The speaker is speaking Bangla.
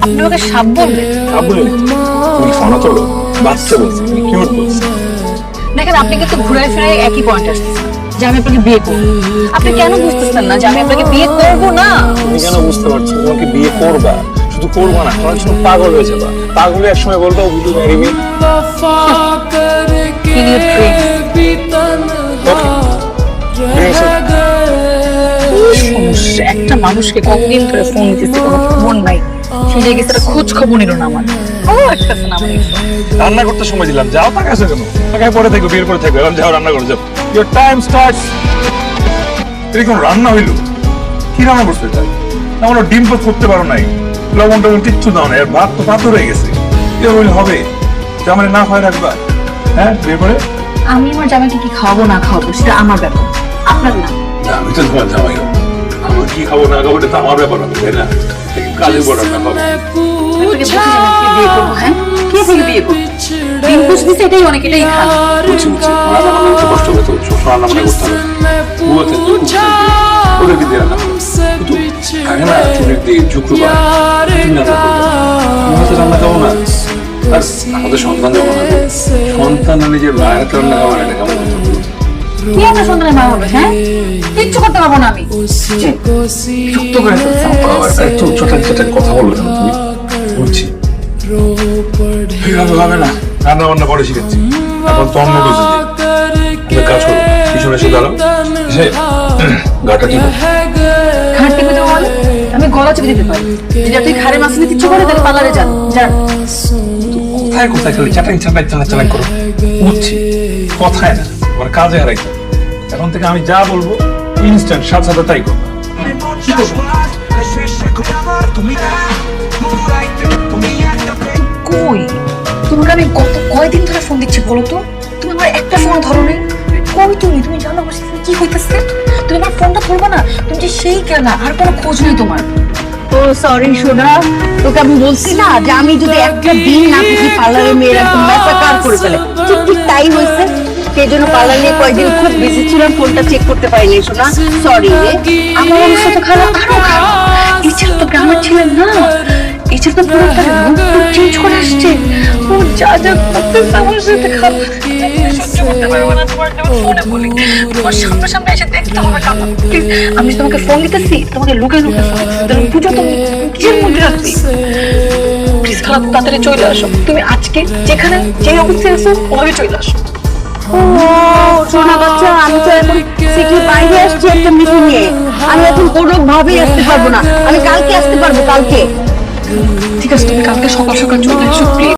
আপনি আমাকে সাপ বললেন? বলে তুমি ফোন তোলো, বাচ্চা বলছি, কিউট বলছি। দেখেন আপনি কিন্তু ঘুরে ফিরে একই পয়েন্ট আসছেন যে আমি আপনাকে বিয়ে করবো। আপনি কেন বুঝতেছেন না যে আমি আপনাকে বিয়ে করবো না? তুমি কেন বুঝতে পারছো তোমাকে বিয়ে করবা? শুধু করবা না, তোমার জন্য পাগল হয়ে যাবা। পাগলে এক সময় বলবো উই ডু ম্যারি মি। একটা মানুষকে কতদিন ধরে ফোন দিতেছি, কোনো ফোন নাই। সে জায়গায় সেটা খোঁজ খবর নিল না আমার। রান্না করতে সময় দিলাম, যাও টাকা আছে কেন? টাকায় পরে থাকবে, বিয়ের পরে থাকবে। এখন যাও রান্না করে যাও। Your time starts. এরকম রান্না হইলো, কি রান্না করতে চাই? আমার ডিম তো করতে পারো নাই, লবণ টবণ কিচ্ছু দাও না, ভাত তো পাথর হয়ে গেছে। এ হইলে হবে? জামাই না খাওয়াই রাখবা? হ্যাঁ, বিয়ে করে আমি আমার জামাইকে কি খাওয়াবো না খাওয়াবো সেটা আমার ব্যাপার, আপনার না। আমি তো তোমার জামাই, আমি কি খাবো না খাবো এটা তো আমার ব্যাপার হবে, তাই না? কাজে বড় না হবে। বিয়ে করবো, হ্যাঁ কে থেকে বিয়ে করবো? ডিম পুষ দিচ্ছে এটাই অনেক, এটাই খান। বুঝছি রান্না বান্না করতে কষ্ট হবে তো, সব রান্না বান্না করতে হবে। বুয়াতে ওদেরকে দিয়ে রান্না করো, কিন্তু থাকে না চুরির দিয়ে শুক্রবার রান্না করবো। আমরা তো রান্না খাবো না, আর আমাদের সন্তান যখন হবে, সন্তান নিজের মায়ের রান্না খাবো না, এটা কেমন কথা বলো? কি একটা সন্তানের মা হবে? হ্যাঁ কিচ্ছু করতে পারবো না আমি। যুক্ত করে একটু ছোট ছোট কথা বলবে না তুমি? বুঝছি এইভাবে হবে না, রান্না বান্না পরে শিখেছি, এখন তো অন্য কিছু দিই। কাজ করো, পিছনে এসে দাঁড়াও, এসে গাটা টিপো। ঘাট টিপে দেবো মানে? আমি গলা চেপে দিতে পারি। যদি আপনি ঘাড়ে মাছ নিতে ইচ্ছে করে তাহলে পার্লারে যান যান। কোথায় কোথায় খালি চাটাই চাটাই চাটাই চাটাই করো? বুঝছি কথায় না, তোমার কাজে হারাইতে। এখন থেকে আমি যা বলবো ইনস্ট্যান্ট সাথে সাথে তাই করবো। কি করবো? কই তোমাকে আমি গত কয়দিন ধরে ফোন দিচ্ছি বলো তো? তুমি আমার একটা ফোন ধরো নাই। কই তুমি? তুমি জানো আমার সাথে কি হইতেছে? তুমি আমার ফোনটা ধরবে না? তুমি যে সেই কেনা, আর কোনো খোঁজ নেই তোমার। ও সরি সোনা, তোকে আমি বলছি না যে আমি যদি একটা দিন না থাকি পার্লারে মেয়ের একদম ম্যাসাকার করে ফেলে। ঠিক ঠিক তাই হয়েছে। সেই জন্য পার্লার নিয়ে কয়েকদিন খুব বিজি ছিলাম, ফোনটা চেক করতে পারিনি সোনা, সরি রে। আমার অবস্থা তো খারাপ, আরো খারাপ। এছাড়া তো গ্রামের ছিলেন না, এছাড়া তো পুরো তার মুখ চেঞ্জ করে আসছে। ও যা যা করতেছে আমার সাথে খারাপ, সহ্য করতে পারবো না। তোমার যেমন ফোনে বলি, তোমার সামনে সামনে এসে দেখতে হবে কাকা। প্লিজ, আমি তোমাকে ফোন দিতেছি, তোমাকে লুকে লুকে ফোন দিতেছি। তুমি বুঝো তো কিসের মধ্যে রাখছি। প্লিজ খারাপ, তাড়াতাড়ি চলে আসো। তুমি আজকে যেখানে যে অবস্থায় আছো ওভাবে চলে আসো। ও সোনা বাচ্চা, আমি তো এখন থেকে বাইরে আসছি একটা মিটিং এ। আমি এখন কোনো ভাবেই আসতে পারবো না। আমি কালকে আসতে পারবো, কালকে। ঠিক আছে, তুমি কালকে সকাল সকাল চলে এসো প্লিজ।